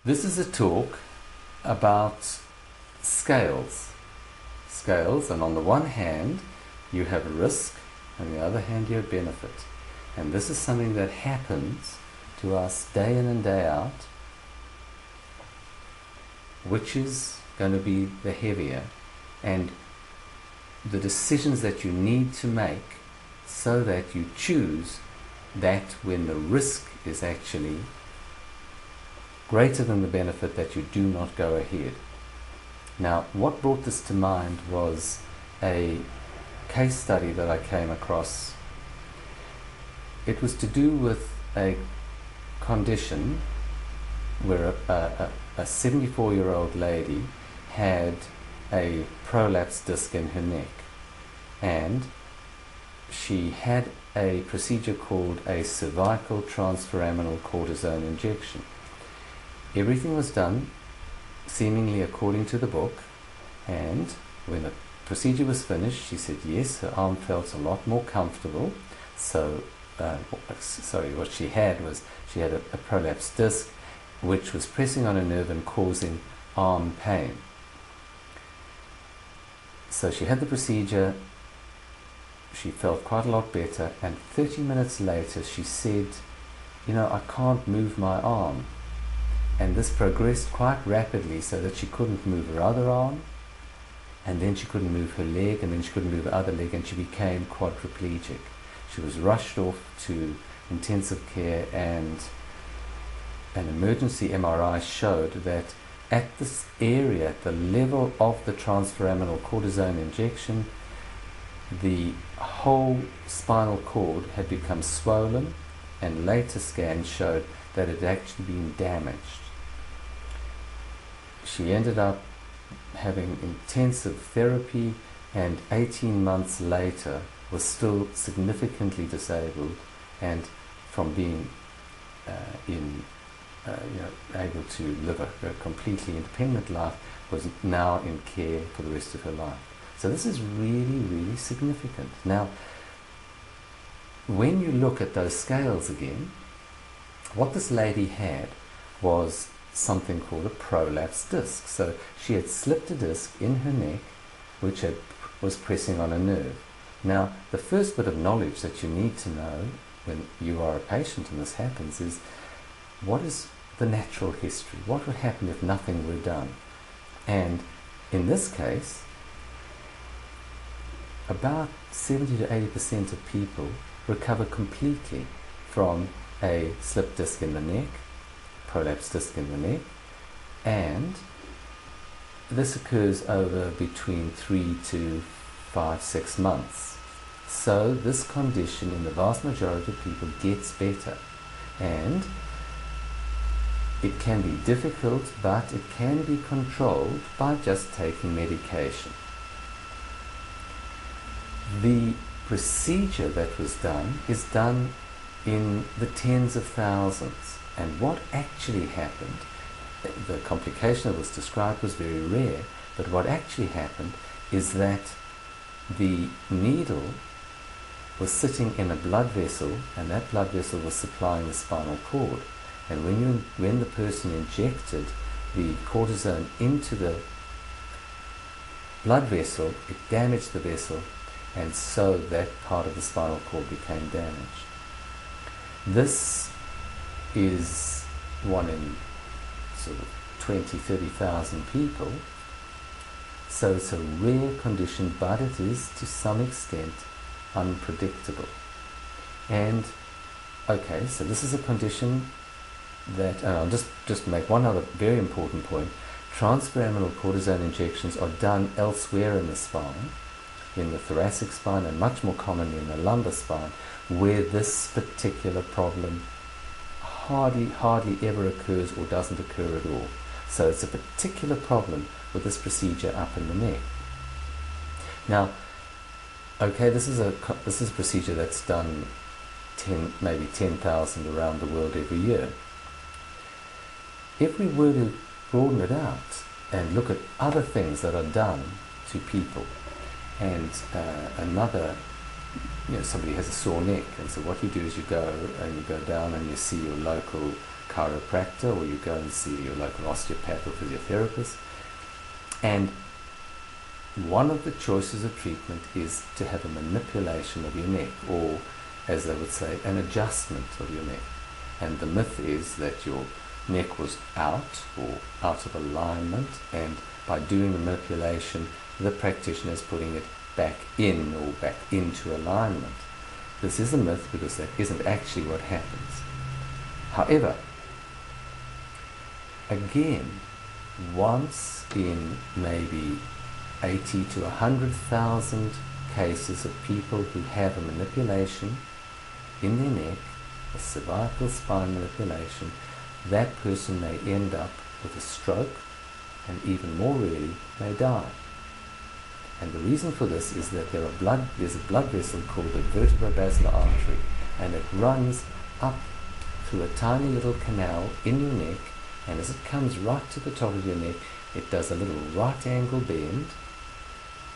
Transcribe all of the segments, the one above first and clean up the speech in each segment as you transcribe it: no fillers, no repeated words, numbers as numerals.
This is a talk about scales. Scales, and on the one hand you have a risk, and on the other hand you have benefit. And this is something that happens to us day in and day out. Which is going to be the heavier? And the decisions that you need to make so that you choose that when the risk is actually greater than the benefit, that you do not go ahead. Now, what brought this to mind was a case study that I came across. It was to do with a condition where a 74-year-old lady had a prolapsed disc in her neck, and she had a procedure called a cervical transforaminal cortisone injection. Everything was done seemingly according to the book, and when the procedure was finished, she said yes, her arm felt a lot more comfortable. So what she had was a prolapsed disc which was pressing on a nerve and causing arm pain. So she had the procedure, she felt quite a lot better, and 30 minutes later she said, I can't move my arm. And this progressed quite rapidly so that she couldn't move her other arm, and then she couldn't move her leg, and then she couldn't move her other leg, and she became quadriplegic. She was rushed off to intensive care, and an emergency MRI showed that at this area, at the level of the transforaminal cortisone injection, the whole spinal cord had become swollen, and later scans showed that it had actually been damaged. She ended up having intensive therapy, and 18 months later was still significantly disabled, and from being able to live a completely independent life, was now in care for the rest of her life. So this is really, really significant. Now, when you look at those scales again, what this lady had was something called a prolapsed disc. So she had slipped a disc in her neck which was pressing on a nerve. Now, the first bit of knowledge that you need to know when you are a patient and this happens is, what is the natural history? What would happen if nothing were done? And in this case, about 70 to 80% of people recover completely from a slipped disc in the neck, prolapsed disc in the neck, and this occurs over between 3 to 5, 6 months. So this condition in the vast majority of people gets better, and it can be difficult, but it can be controlled by just taking medication. The procedure that was done is done in the tens of thousands, and what actually happened, the complication that was described was very rare, but what actually happened is that the needle was sitting in a blood vessel, and that blood vessel was supplying the spinal cord. And when the person injected the cortisone into the blood vessel, it damaged the vessel, and so that part of the spinal cord became damaged. This is one in sort of 20, 30,000 people. So it's a rare condition, but it is to some extent unpredictable. And okay, so this is a condition that, and I'll just make one other very important point. Transforaminal cortisone injections are done elsewhere in the spine, in the thoracic spine, and much more commonly in the lumbar spine, where this particular problem hardly ever occurs or doesn't occur at all. So it's a particular problem with this procedure up in the neck. Now, okay, this is a procedure that's done maybe 10,000 around the world every year. If we were to broaden it out and look at other things that are done to people, and somebody has a sore neck, and so what you do is you go down and you see your local chiropractor, or you go and see your local osteopath or physiotherapist. And one of the choices of treatment is to have a manipulation of your neck, or, as they would say, an adjustment of your neck. And the myth is that your neck was out or out of alignment, and by doing the manipulation, the practitioner is putting it back in or back into alignment. This is a myth because that isn't actually what happens. However, again, once in maybe 80 to 100,000 cases of people who have a manipulation in their neck, a cervical spine manipulation, that person may end up with a stroke, and even more rarely may die. And the reason for this is that there's a blood vessel called the vertebrobasilar artery, and it runs up through a tiny little canal in your neck, and as it comes right to the top of your neck, it does a little right angle bend,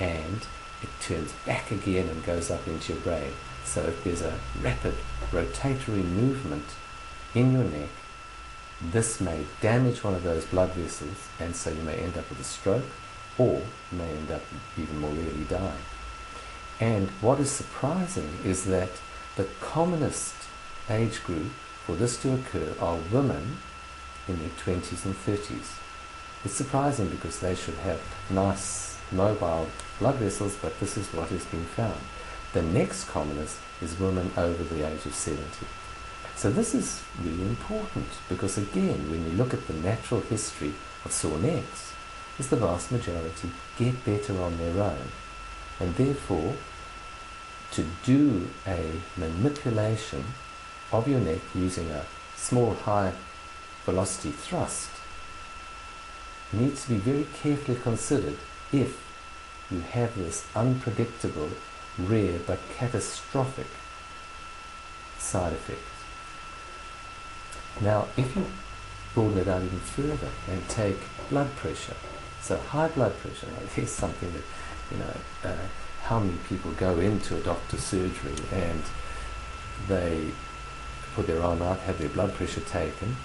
and it turns back again and goes up into your brain. So if there's a rapid rotatory movement in your neck, this may damage one of those blood vessels, and so you may end up with a stroke, or you may end up even more rarely dying. And what is surprising is that the commonest age group for this to occur are women in their 20s and 30s. It's surprising because they should have nice mobile blood vessels, but this is what has been found. The next commonest is women over the age of 70. So this is really important because, again, when you look at the natural history of sore necks, is the vast majority get better on their own. And therefore, to do a manipulation of your neck using a small high velocity thrust needs to be very carefully considered if you have this unpredictable, rare but catastrophic side effect. Now, if you broaden it out even further and take blood pressure, so high blood pressure, here's something that, how many people go into a doctor's surgery and they put their arm out, have their blood pressure taken,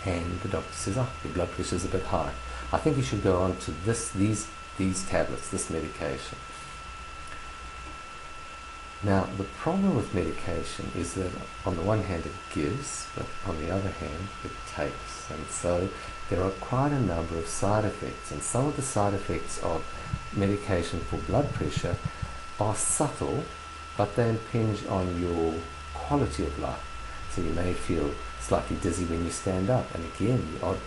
and the doctor says, oh, your blood pressure is a bit high. I think you should go on to these tablets, this medication. Now, the problem with medication is that on the one hand it gives, but on the other hand it takes. And so there are quite a number of side effects, and some of the side effects of medication for blood pressure are subtle, but they impinge on your quality of life. So you may feel slightly dizzy when you stand up, and again, the odd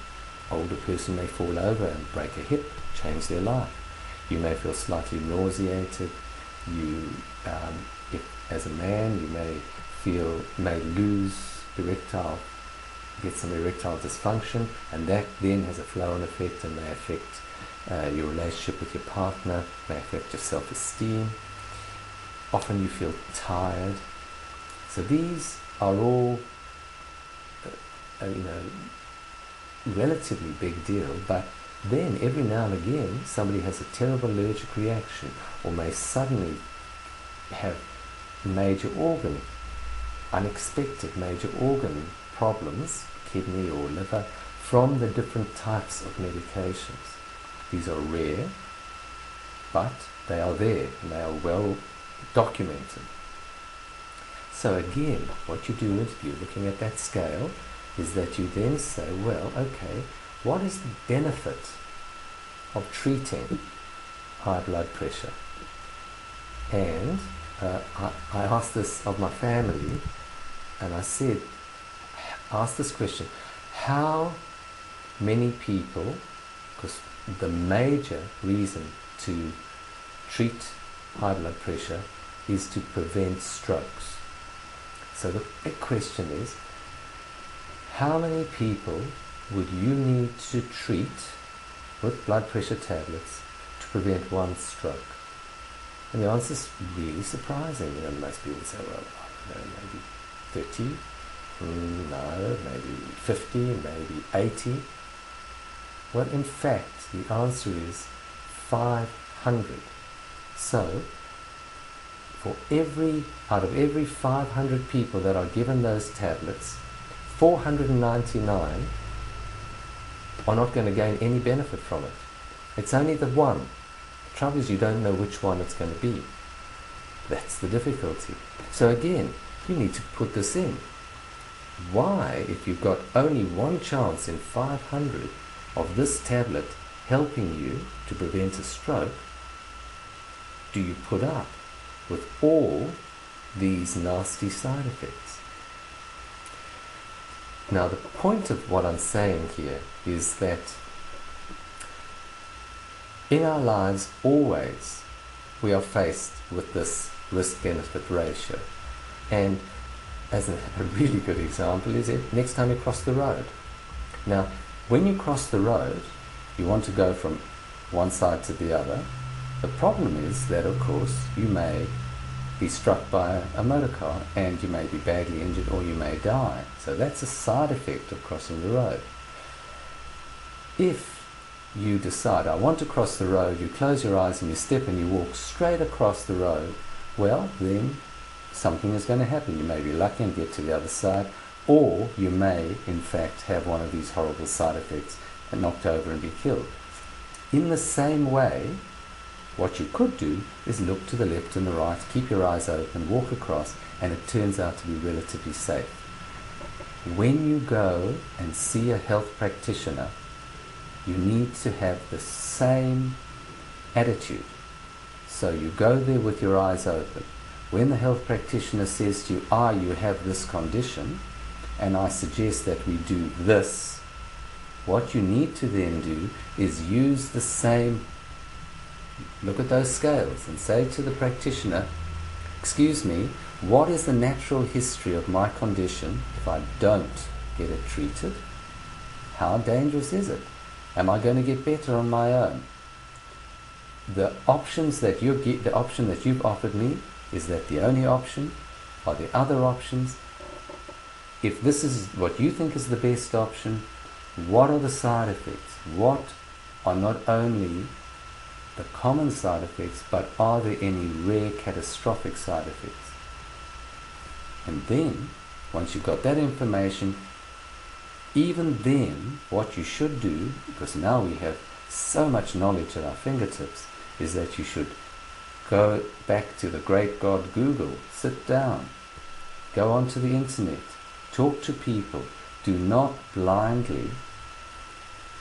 older person may fall over and break a hip, change their life. You may feel slightly nauseated. If as a man, you may lose get some erectile dysfunction, and that then has a flow-on effect and may affect your relationship with your partner, may affect your self-esteem. Often you feel tired. So these are all, relatively big deal, but then every now and again somebody has a terrible allergic reaction, or may suddenly have unexpected major organ problems, kidney or liver, from the different types of medications. These are rare, but they are there and they are well documented. So again, what you do if you're looking at that scale is that you then say, well, okay, what is the benefit of treating high blood pressure? And I asked this of my family, and I asked this question, how many people, because the major reason to treat high blood pressure is to prevent strokes. So the big question is, how many people would you need to treat with blood pressure tablets to prevent one stroke? And the answer is really surprising. Most people say, well, I don't know, maybe 30, no, maybe 50, maybe 80. Well, in fact, the answer is 500. So, out of every 500 people that are given those tablets, 499 are not going to gain any benefit from it. It's only the one. The trouble is you don't know which one it's going to be. That's the difficulty. So again, you need to put this in. Why, if you've got only one chance in 500 of this tablet helping you to prevent a stroke, do you put up with all these nasty side effects? Now, the point of what I'm saying here is that in our lives, always, we are faced with this risk-benefit ratio. And as a really good example is it next time you cross the road. Now, when you cross the road, you want to go from one side to the other. The problem is that, of course, you may be struck by a motor car and you may be badly injured or you may die. So that's a side effect of crossing the road. If you decide, I want to cross the road, you close your eyes and you step and you walk straight across the road, well, then something is going to happen. You may be lucky and get to the other side, or you may, in fact, have one of these horrible side effects and knocked over and be killed. In the same way, what you could do is look to the left and the right, keep your eyes open, walk across, and it turns out to be relatively safe. When you go and see a health practitioner, you need to have the same attitude. So you go there with your eyes open. When the health practitioner says to you, you have this condition, and I suggest that we do this, what you need to then do is use the same, look at those scales and say to the practitioner, excuse me, what is the natural history of my condition if I don't get it treated? How dangerous is it? Am I going to get better on my own? The options that the option that you've offered me, is that the only option? Are there other options? If this is what you think is the best option, what are the side effects? What are not only the common side effects, but are there any rare catastrophic side effects? And then, once you've got that information, even then, what you should do, because now we have so much knowledge at our fingertips, is that you should go back to the great God Google, sit down, go onto the internet, talk to people. Do not blindly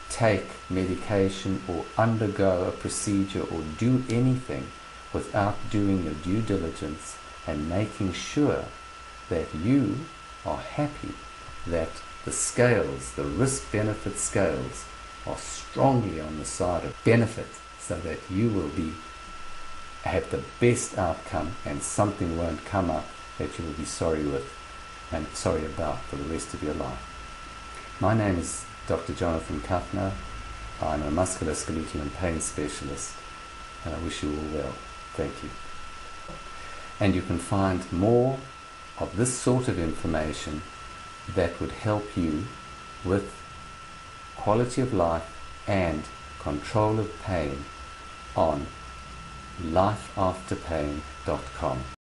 take medication or undergo a procedure or do anything without doing your due diligence and making sure that you are happy that the scales, the risk-benefit scales, are strongly on the side of benefit, so that you will have the best outcome and something won't come up that you will be sorry about for the rest of your life. My name is Dr. Jonathan Kuffner. I'm a musculoskeletal and pain specialist, and I wish you all well. Thank you. And you can find more of this sort of information that would help you with quality of life and control of pain on lifeafterpain.com.